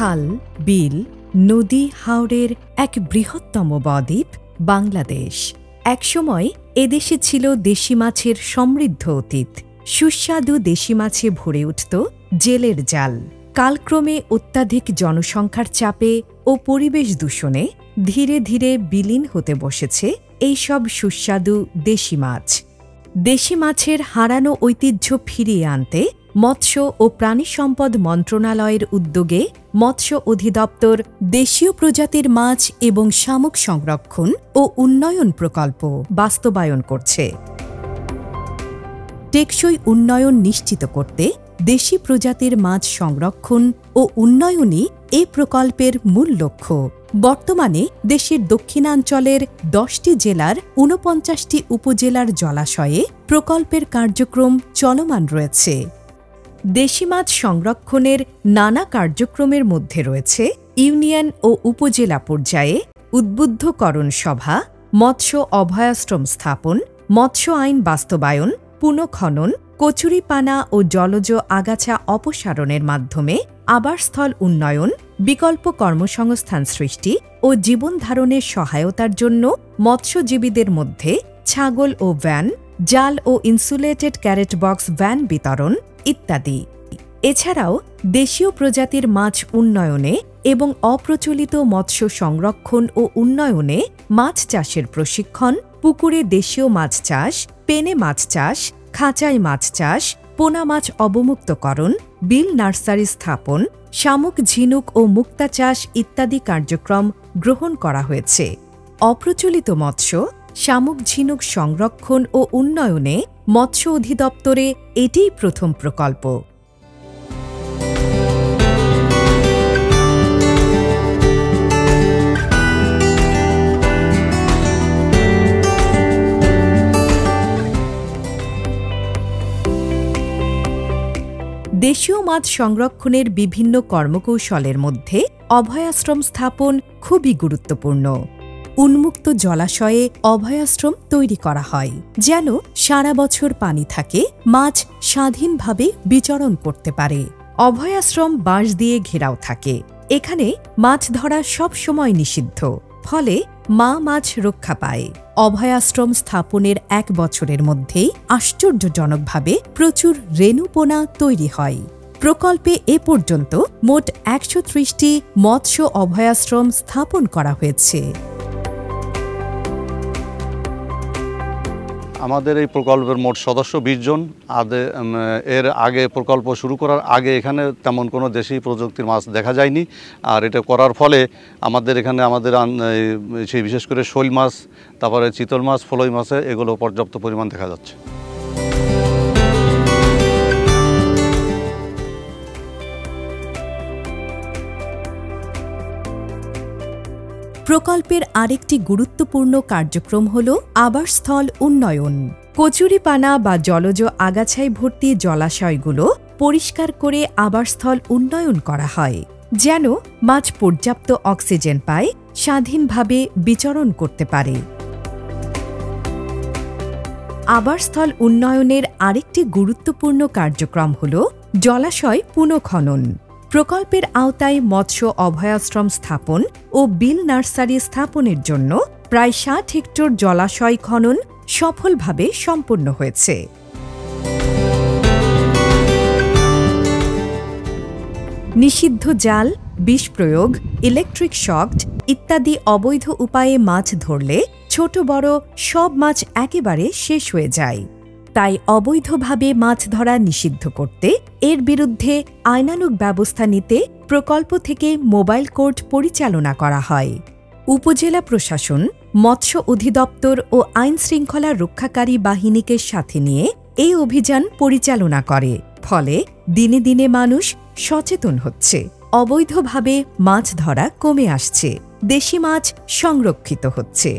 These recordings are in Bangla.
খাল, বিল, নদী, হাওরের এক বৃহত্তম বদ্বীপ বাংলাদেশ। একসময় এদেশে ছিল দেশি মাছের সমৃদ্ধ অতীত। সুস্বাদু দেশি মাছে ভরে উঠত জেলের জাল। কালক্রমে অত্যাধিক জনসংখ্যার চাপে ও পরিবেশ দূষণে ধীরে ধীরে বিলীন হতে বসেছে এইসব সুস্বাদু দেশি মাছ। দেশি মাছের হারানো ঐতিহ্য ফিরিয়ে আনতে মৎস্য ও প্রাণী সম্পদ মন্ত্রণালয়ের উদ্যোগে মৎস্য অধিদপ্তর দেশীয় প্রজাতির মাছ এবং শামুক সংরক্ষণ ও উন্নয়ন প্রকল্প বাস্তবায়ন করছে। টেকসই উন্নয়ন নিশ্চিত করতে দেশি প্রজাতির মাছ সংরক্ষণ ও উন্নয়নই এ প্রকল্পের মূল লক্ষ্য। বর্তমানে দেশের দক্ষিণাঞ্চলের 10টি জেলার 49টি উপজেলার জলাশয়ে প্রকল্পের কার্যক্রম চলমান রয়েছে। দেশি মাছ সংরক্ষণের নানা কার্যক্রমের মধ্যে রয়েছে ইউনিয়ন ও উপজেলা পর্যায়ে উদ্বুদ্ধকরণ সভা, মৎস্য অভয়াশ্রম স্থাপন, মৎস্য আইন বাস্তবায়ন, পুনঃখনন, কচুরিপানা ও জলজ আগাছা অপসারণের মাধ্যমে আবাসস্থল উন্নয়ন, বিকল্প কর্মসংস্থান সৃষ্টি ও জীবনধারণের সহায়তার জন্য মৎস্যজীবীদের মধ্যে ছাগল ও ভ্যান, জাল ও ইনসুলেটেড ক্যারেট বক্স ভ্যান বিতরণ ইত্যাদি। এছাড়াও দেশীয় প্রজাতির মাছ উন্নয়নে এবং অপ্রচলিত মৎস্য সংরক্ষণ ও উন্নয়নে মাছ চাষের প্রশিক্ষণ, পুকুরে দেশীয় মাছ চাষ, পেনে মাছ চাষ, খাঁচায় মাছ চাষ, পোনা মাছ অবমুক্তকরণ, বিল নার্সারি স্থাপন, শামুক, ঝিনুক ও মুক্তা চাষ ইত্যাদি কার্যক্রম গ্রহণ করা হয়েছে। অপ্রচলিত মৎস্য, শামুক, ঝিনুক সংরক্ষণ ও উন্নয়নে মৎস্য অধিদপ্তরে এটিই প্রথম প্রকল্প। দেশীয় মাছ সংরক্ষণের বিভিন্ন কর্মকৌশলের মধ্যে অভয়াশ্রম স্থাপন খুবই গুরুত্বপূর্ণ। উন্মুক্ত জলাশয়ে অভয়াশ্রম তৈরি করা হয়, যেন সারা বছর পানি থাকে, মাছ স্বাধীনভাবে বিচরণ করতে পারে। অভয়াশ্রম বাঁশ দিয়ে ঘেরাও থাকে। এখানে মাছ ধরা সব সময় নিষিদ্ধ, ফলে মা মাছ রক্ষা পায়। অভয়াশ্রম স্থাপনের 1 বছরের মধ্যেই আশ্চর্যজনকভাবে প্রচুর রেণুপোনা তৈরি হয়। প্রকল্পে এ পর্যন্ত মোট 130টি মৎস্য অভয়াশ্রম স্থাপন করা হয়েছে। আমাদের এই প্রকল্পের মোট সদস্য 20 জন। এর আগে প্রকল্প শুরু করার আগে এখানে তেমন কোনো দেশি প্রযুক্তির মাছ দেখা যায়নি। আর এটা করার ফলে আমাদের এখানে সেই বিশেষ করে শৈল মাছ, তারপরে চিতল মাছ, ফলই মাছে এগুলো পর্যাপ্ত পরিমাণ দেখা যাচ্ছে। প্রকল্পের আরেকটি গুরুত্বপূর্ণ কার্যক্রম হল আবাসস্থল উন্নয়ন। কচুরিপানা বা জলজ আগাছায় ভর্তি জলাশয়গুলো পরিষ্কার করে আবাসস্থল উন্নয়ন করা হয়, যেন মাছ পর্যাপ্ত অক্সিজেন পায়, স্বাধীনভাবে বিচরণ করতে পারে। আবাসস্থল উন্নয়নের আরেকটি গুরুত্বপূর্ণ কার্যক্রম হল জলাশয় পুনঃখনন। প্রকল্পের আওতায় মৎস্য অভয়াশ্রম স্থাপন ও বিল নার্সারি স্থাপনের জন্য প্রায় 60 হেক্টর জলাশয় খনন সফলভাবে সম্পন্ন হয়েছে। নিষিদ্ধ জাল, বিষ প্রয়োগ, ইলেকট্রিক শক ইত্যাদি অবৈধ উপায়ে মাছ ধরলে ছোট বড় সব মাছ একেবারে শেষ হয়ে যায়। তাই অবৈধভাবে মাছ ধরা নিষিদ্ধ করতে এর বিরুদ্ধে আইনানুগ ব্যবস্থা নিতে প্রকল্প থেকে মোবাইল কোর্ট পরিচালনা করা হয়। উপজেলা প্রশাসন, মৎস্য অধিদপ্তর ও আইন শৃঙ্খলা রক্ষাকারী বাহিনীকে সাথে নিয়ে এই অভিযান পরিচালনা করে। ফলে দিনে দিনে মানুষ সচেতন হচ্ছে, অবৈধভাবে মাছ ধরা কমে আসছে, দেশি মাছ সংরক্ষিত হচ্ছে।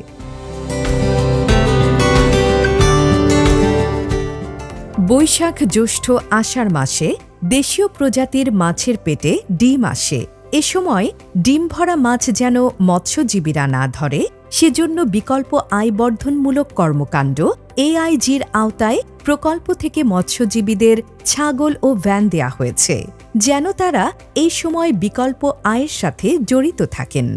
বৈশাখ, জ্যৈষ্ঠ, আষাঢ় মাসে দেশীয় প্রজাতির মাছের পেটে ডিম আসে। এ সময় ডিম ভরা মাছ যেন মৎস্যজীবীরা না ধরে, সেজন্য বিকল্প আয় বর্ধনমূলক কর্মকাণ্ড এআইজির আওতায় প্রকল্প থেকে মৎস্যজীবীদের ছাগল ও ভ্যান দেয়া হয়েছে, যেন তারা এই সময় বিকল্প আয়ের সাথে জড়িত থাকেন।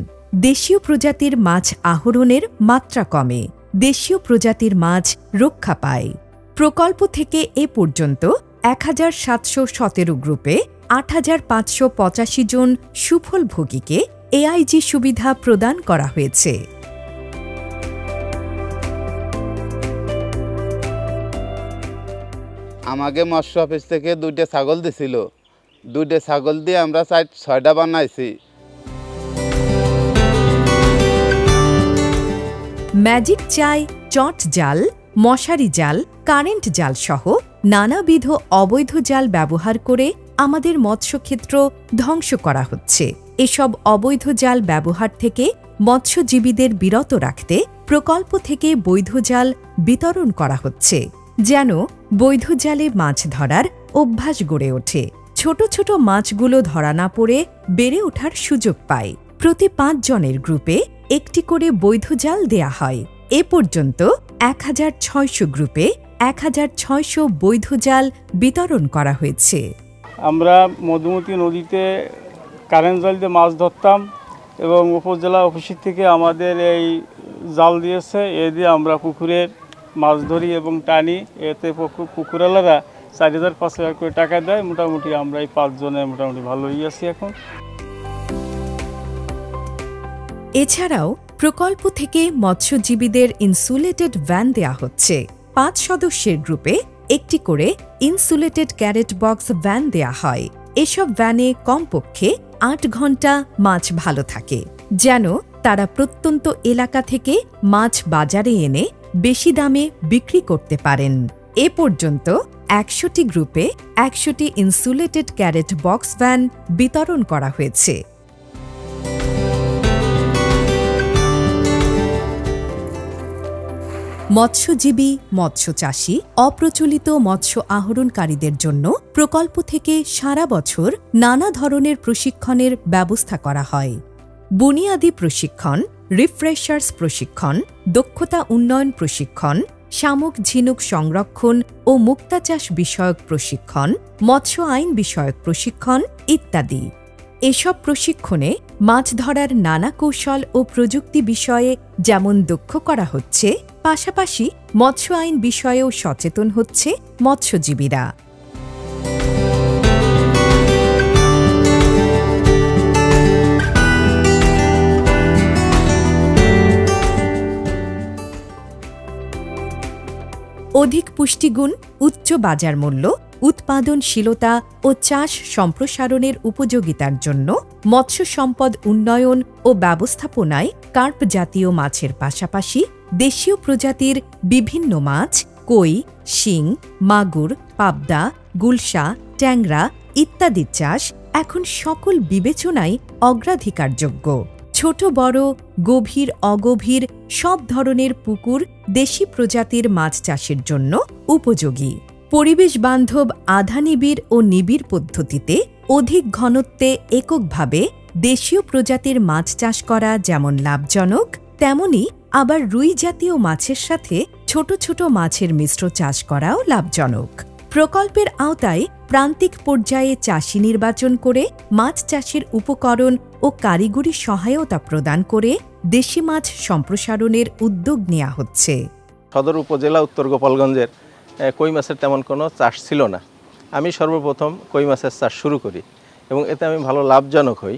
দেশীয় প্রজাতির মাছ আহরণের মাত্রা কমে, দেশীয় প্রজাতির মাছ রক্ষা পায়। প্রকল্প থেকে এ পর্যন্ত 1717 গ্রুপে 8585 জন সুফলভোগীকে এআইজি সুবিধা প্রদান করা হয়েছে। আমাকে মৎস্য অফিস থেকে 2টা ছাগল দিছিল, 2টা ছাগল দিয়ে আমরা 6টা বানাইছি। ম্যাজিক চাই, চট জাল, মশারি জাল, কারেন্ট জাল সহ নানাবিধ অবৈধ জাল ব্যবহার করে আমাদের মৎস্যক্ষেত্র ধ্বংস করা হচ্ছে। এসব অবৈধ জাল ব্যবহার থেকে মৎস্যজীবীদের বিরত রাখতে প্রকল্প থেকে বৈধ জাল বিতরণ করা হচ্ছে, যেন বৈধ জালে মাছ ধরার অভ্যাস গড়ে ওঠে। ছোট ছোট মাছগুলো ধরা না পড়ে বেড়ে ওঠার সুযোগ পায়। প্রতি 5 জনের গ্রুপে একটি করে বৈধ জাল দেয়া হয়। এ পর্যন্ত 1600 গ্রুপে 1600 বৈধ জাল বিতরণ করা হয়েছে। আমরা মধুমতি নদীতে কারেন্ট জাল দিয়ে মাছ ধরতাম এবং উপজেলা অফিস থেকে আমাদের এই জাল দিয়েছে। এ দিয়ে আমরা পুকুরের মাছ ধরি এবং টানি। এতে পুকুরওয়ালারা 4000-5000 করে টাকা দেয়। মোটামুটি আমরা এই 5 জনে মোটামুটি ভালোই আছি এখন। এছাড়াও প্রকল্প থেকে মৎস্যজীবীদের ইনসুলেটেড ভ্যান দেয়া হচ্ছে। 5 সদস্যের গ্রুপে একটি করে ইনসুলেটেড ক্যারেট বক্স ভ্যান দেয়া হয়। এসব ভ্যানে কমপক্ষে 8 ঘন্টা মাছ ভালো থাকে, যেন তারা প্রত্যন্ত এলাকা থেকে মাছ বাজারে এনে বেশি দামে বিক্রি করতে পারেন। এ পর্যন্ত 100টি গ্রুপে 100টি ইনসুলেটেড ক্যারেট বক্স ভ্যান বিতরণ করা হয়েছে। মৎস্যজীবী, মৎস্যচাষী, অপ্রচলিত মৎস্য আহরণকারীদের জন্য প্রকল্প থেকে সারা বছর নানা ধরনের প্রশিক্ষণের ব্যবস্থা করা হয়। বুনিয়াদী প্রশিক্ষণ, রিফ্রেশার্স প্রশিক্ষণ, দক্ষতা উন্নয়ন প্রশিক্ষণ, শামুক ঝিনুক সংরক্ষণ ও মুক্তাচাষ বিষয়ক প্রশিক্ষণ, মৎস্য আইন বিষয়ক প্রশিক্ষণ ইত্যাদি। এসব প্রশিক্ষণে মাছ ধরার নানা কৌশল ও প্রযুক্তি বিষয়ে যেমন দক্ষ করা হচ্ছে, পাশাপাশি মৎস্য আইন বিষয়েও সচেতন হচ্ছে মৎস্যজীবীরা। অধিক পুষ্টিগুণ, উচ্চ বাজার মূল্য, উৎপাদনশীলতা ও চাষ সম্প্রসারণের উপযোগিতার জন্য মৎস্য সম্পদ উন্নয়ন ও ব্যবস্থাপনায় কার্প জাতীয় মাছের পাশাপাশি দেশীয় প্রজাতির বিভিন্ন মাছ, কই, শিং, মাগুর, পাবদা, গুলশা, ট্যাংরা ইত্যাদির চাষ এখন সকল বিবেচনায় অগ্রাধিকারযোগ্য। ছোট বড়, গভীর অগভীর সব ধরনের পুকুর দেশি প্রজাতির মাছ চাষের জন্য উপযোগী। পরিবেশ বান্ধব আধা নিবিড় ও নিবিড় পদ্ধতিতে অধিক ঘনত্বে এককভাবে দেশীয় প্রজাতির মাছ চাষ করা যেমন লাভজনক, তেমনি আবার রুই জাতীয় মাছের সাথে ছোট ছোট মাছের মিশ্র চাষ করাও লাভজনক। প্রকল্পের আওতায় প্রান্তিক পর্যায়ে চাষি নির্বাচন করে মাছ চাষের উপকরণ ও কারিগরি সহায়তা প্রদান করে দেশি মাছ সম্প্রসারণের উদ্যোগ নেওয়া হচ্ছে। সদর উপজেলা উত্তর গোপালগঞ্জের কই মাছের তেমন কোনো চাষ ছিল না। আমি সর্বপ্রথম কই মাছের চাষ শুরু করি এবং এতে আমি ভালো লাভজনক হই।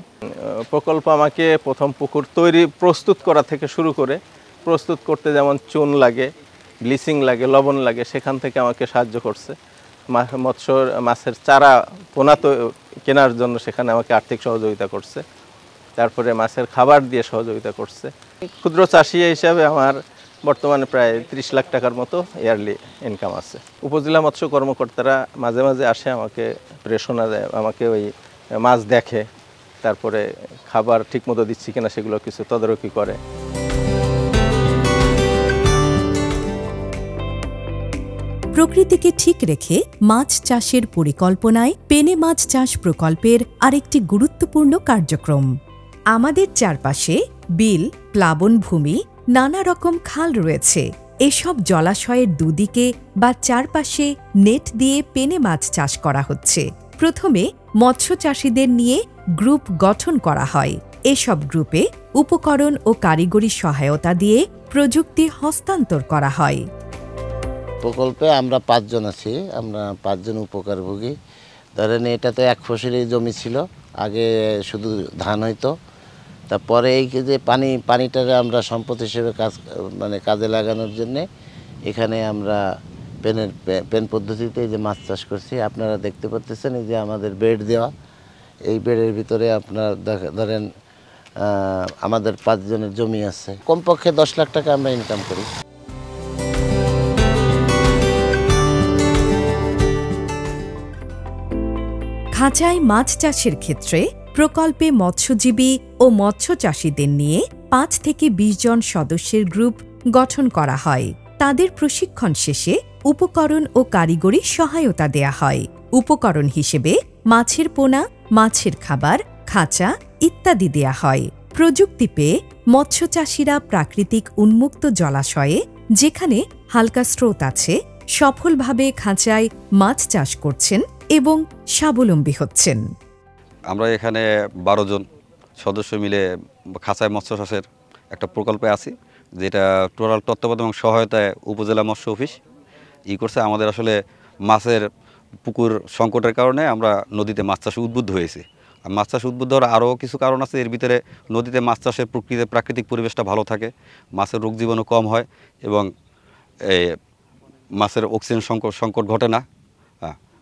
প্রকল্প আমাকে প্রথম পুকুর প্রস্তুত করা থেকে শুরু করে, প্রস্তুত করতে যেমন চুন লাগে, ব্লিচিং লাগে, লবণ লাগে, সেখান থেকে আমাকে সাহায্য করছে। মাছের চারা পোনা তো কেনার জন্য সেখানে আমাকে আর্থিক সহযোগিতা করছে। তারপরে মাছের খাবার দিয়ে সহযোগিতা করছে। ক্ষুদ্র চাষি হিসাবে আমার বর্তমানে প্রায় 30 লাখ টাকার মতো ইয়ারলি ইনকাম আছে। উপজেলা মৎস্য কর্মকর্তারা মাঝে মাঝে আসে, আমাকে প্রেরণা দেয়, আমাকে ওই মাছ দেখে, তারপরে খাবার ঠিকমতো দিচ্ছি কিনা সেগুলো কিছু তদারকি করে। প্রকৃতিকে ঠিক রেখে মাছ চাষের পরিকল্পনায় পেনে মাছ চাষ প্রকল্পের আরেকটি গুরুত্বপূর্ণ কার্যক্রম। আমাদের চারপাশে বিল, প্লাবনভূমি, নানা রকম খাল রয়েছে। এসব জলাশয়ের দুদিকে বা চারপাশে নেট দিয়ে পেনে মাছ চাষ করা হচ্ছে। প্রথমে মৎস্য চাষিদের নিয়ে গ্রুপ গঠন করা হয়। এসব গ্রুপে উপকরণ ও কারিগরি সহায়তা দিয়ে প্রযুক্তি হস্তান্তর করা হয়। প্রকল্পে আমরা 5 জন আছি, আমরা 5 জন উপকারভোগী। ধরেন এটা তো 1 ফসলি জমি ছিল, আগে শুধু ধান হইতো। তারপরে এই যে পানিটারে আমরা সম্পদ হিসেবে কাজে লাগানোর জন্যে এখানে আমরা পেন পদ্ধতিতে যে মাছ চাষ করছি। আপনারা দেখতে পাচ্ছেন এই যে আমাদের বেড দেওয়া, এই বেডের ভিতরে আপনার ধরেন আমাদের 5 জনের জমি আছে। কমপক্ষে 10 লাখ টাকা আমরা ইনকাম করি। খাঁচায় মাছ চাষের ক্ষেত্রে প্রকল্পে মৎস্যজীবী ও মৎস্য চাষিদের নিয়ে 5 থেকে 20 জন সদস্যের গ্রুপ গঠন করা হয়। তাদের প্রশিক্ষণ শেষে উপকরণ ও কারিগরি সহায়তা দেয়া হয়। উপকরণ হিসেবে মাছের পোনা, মাছের খাবার, খাঁচা ইত্যাদি দেয়া হয়। প্রযুক্তি পেয়ে মৎস্য চাষিরা প্রাকৃতিক উন্মুক্ত জলাশয়ে, যেখানে হালকা স্রোত আছে, সফলভাবে খাঁচায় মাছ চাষ করছেন এবং স্বাবলম্বী হচ্ছেন। আমরা এখানে 12 জন সদস্য মিলে খাঁচায় মৎস্য চাষের একটা প্রকল্পে আছি, যেটা টোটাল তত্ত্বাবধান এবং সহায়তায় উপজেলা মৎস্য অফিস করছে। আমাদের আসলে মাছের পুকুর সংকটের কারণে আমরা নদীতে মাছ চাষে উদ্বুদ্ধ হয়েছি। আর মাছ চাষ উদ্বুদ্ধ হওয়ার আরও কিছু কারণ আছে। এর ভিতরে নদীতে মাছ চাষের প্রাকৃতিক পরিবেশটা ভালো থাকে, মাছের রোগ জীবাণু কম হয় এবং মাছের অক্সিজেন সংকট ঘটে না,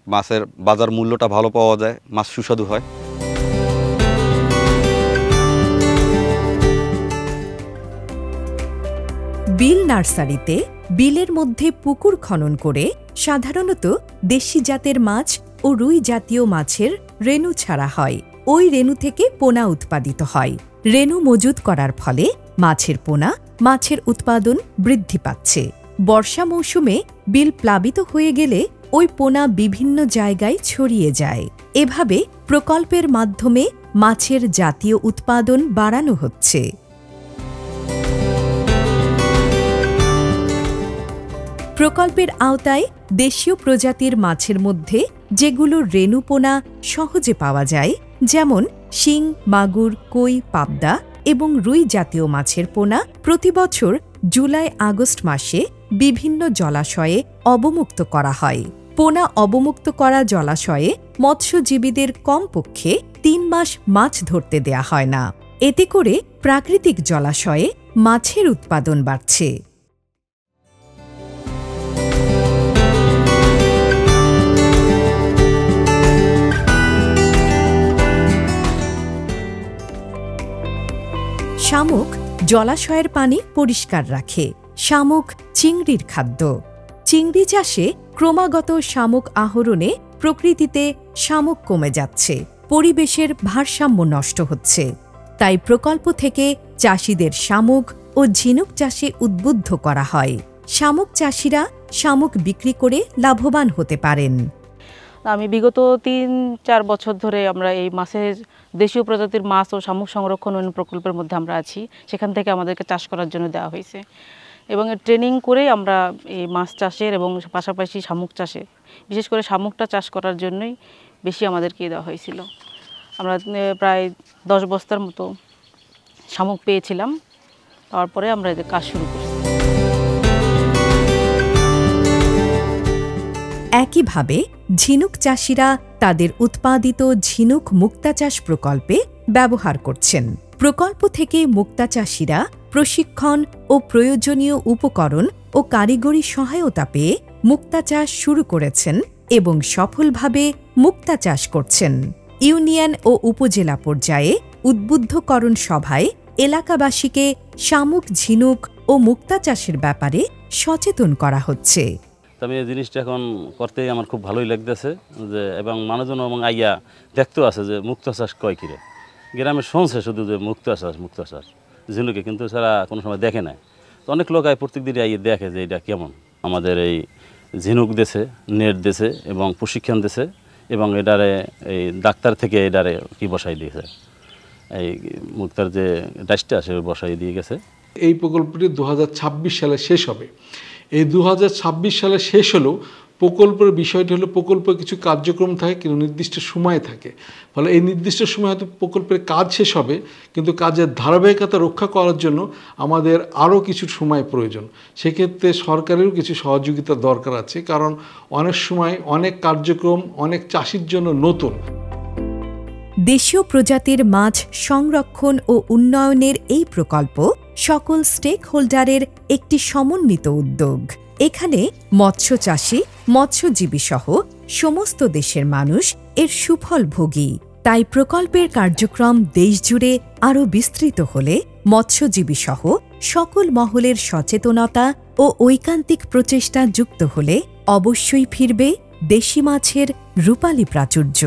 মাছের বাজার মূল্যটা ভালো পাওয়া যায়, মাছ সুস্বাদু হয়। বিল নার্সারিতে বিলের মধ্যে পুকুর খনন করে সাধারণত দেশি জাতের মাছ ও রুই জাতীয় মাছের রেণু ছাড়া হয়। ওই রেণু থেকে পোনা উৎপাদিত হয়। রেণু মজুত করার ফলে মাছের পোনা, মাছের উৎপাদন বৃদ্ধি পাচ্ছে। বর্ষা মৌসুমে বিল প্লাবিত হয়ে গেলে ওই পোনা বিভিন্ন জায়গায় ছড়িয়ে যায়। এভাবে প্রকল্পের মাধ্যমে মাছের জাতীয় উৎপাদন বাড়ানো হচ্ছে। প্রকল্পের আওতায় দেশীয় প্রজাতির মাছের মধ্যে যেগুলো রেণুপোনা সহজে পাওয়া যায়, যেমন শিং, মাগুর, কই, পাবদা এবং রুই জাতীয় মাছের পোনা প্রতিবছর জুলাই-আগস্ট মাসে বিভিন্ন জলাশয়ে অবমুক্ত করা হয়। পোনা অবমুক্ত করা জলাশয়ে মৎস্যজীবীদের কমপক্ষে 3 মাস মাছ ধরতে দেয়া হয় না। এতে করে প্রাকৃতিক জলাশয়ে মাছের উৎপাদন বাড়ছে। শামুক জলাশয়ের পানি পরিষ্কার রাখে। শামুক চিংড়ির খাদ্য। চিংড়ি চাষে ক্রমাগত শামুক আহরণে প্রকৃতিতে শামুক কমে যাচ্ছে, পরিবেশের ভারসাম্য নষ্ট হচ্ছে। তাই প্রকল্প থেকে চাষিদের শামুক ও ঝিনুক চাষে উদ্বুদ্ধ করা হয়। শামুক চাষিরা শামুক বিক্রি করে লাভবান হতে পারেন। আমি বিগত 3-4 বছর ধরে আমরা এই মাছের দেশীয় প্রজাতির মাছ ও শামুক সংরক্ষণ উন্নয়ন প্রকল্পের মধ্যে আমরা আছি। সেখান থেকে আমাদেরকে চাষ করার জন্য দেওয়া হয়েছে এবং ট্রেনিং করেই আমরা এই মাছ চাষের এবং পাশাপাশি শামুক চাষে, বিশেষ করে শামুকটা চাষ করার জন্যই বেশি আমাদেরকে দেওয়া হয়েছিল। আমরা প্রায় 10 বস্তার মতো শামুক পেয়েছিলাম। তারপরে আমরা এদের কাজ শুরু করি। একইভাবে ঝিনুক চাষিরা তাদের উৎপাদিত ঝিনুক মুক্তা চাষ প্রকল্পে ব্যবহার করছেন। প্রকল্প থেকে মুক্তা চাষিরা প্রশিক্ষণ ও প্রয়োজনীয় উপকরণ ও কারিগরি সহায়তা পেয়ে মুক্তা চাষ শুরু করেছেন এবং সফলভাবে মুক্তা চাষ করছেন। ইউনিয়ন ও উপজেলা পর্যায়ে উদ্বুদ্ধকরণ সভায় এলাকাবাসীকে শামুক, ঝিনুক ও মুক্তা চাষের ব্যাপারে সচেতন করা হচ্ছে। তবে এই জিনিসটা এখন করতেই আমার খুব ভালোই লাগতেছে যে, এবং মানুষজন এবং আইয়া দেখতেও আছে যে মুক্তা চাষ কয় কিরে। গ্রামে শুনছে শুধু যে মুক্তা চাষ ঝিনুকে, কিন্তু তারা কোনো সময় দেখে না। তো অনেক লোক আয় প্রত্যেক দিনই আইয়ে দেখে যে এটা কেমন। আমাদের এই ঝিনুক দেশে, নেট দেশে এবং প্রশিক্ষণ দেশে এবং এটারে এই ডাক্তার থেকে এটারে কি বসাই দিয়েছে, এই মুক্তার যে ডাইসটা সে বসাই দিয়ে গেছে এই প্রকল্পটি 2026 সালে শেষ হবে। এই 2026 সালে শেষ হলেও প্রকল্পের বিষয়টি হলো প্রকল্পে কিছু কার্যক্রম থাকে, কিন্তু নির্দিষ্ট সময় থাকে। ফলে এই নির্দিষ্ট সময় হয়তো প্রকল্পের কাজ শেষ হবে, কিন্তু কাজের ধারাবাহিকতা রক্ষা করার জন্য আমাদের আরও কিছু সময় প্রয়োজন। সেক্ষেত্রে সরকারেরও কিছু সহযোগিতা দরকার আছে, কারণ অনেক সময় অনেক কার্যক্রম অনেক চাষির জন্য নতুন। দেশীয় প্রজাতির মাছ সংরক্ষণ ও উন্নয়নের এই প্রকল্প সকল স্টেক হোল্ডারের একটি সমন্বিত উদ্যোগ। এখানে মৎস্য চাষী, মৎস্যজীবী সহ সমস্ত দেশের মানুষ এর সুফল ভোগী। তাই প্রকল্পের কার্যক্রম দেশজুড়ে আরও বিস্তৃত হলে মৎস্যজীবী সহ সকল মহলের সচেতনতা ও ঐকান্তিক প্রচেষ্টা যুক্ত হলে অবশ্যই ফিরবে দেশি মাছের রূপালী প্রাচুর্য।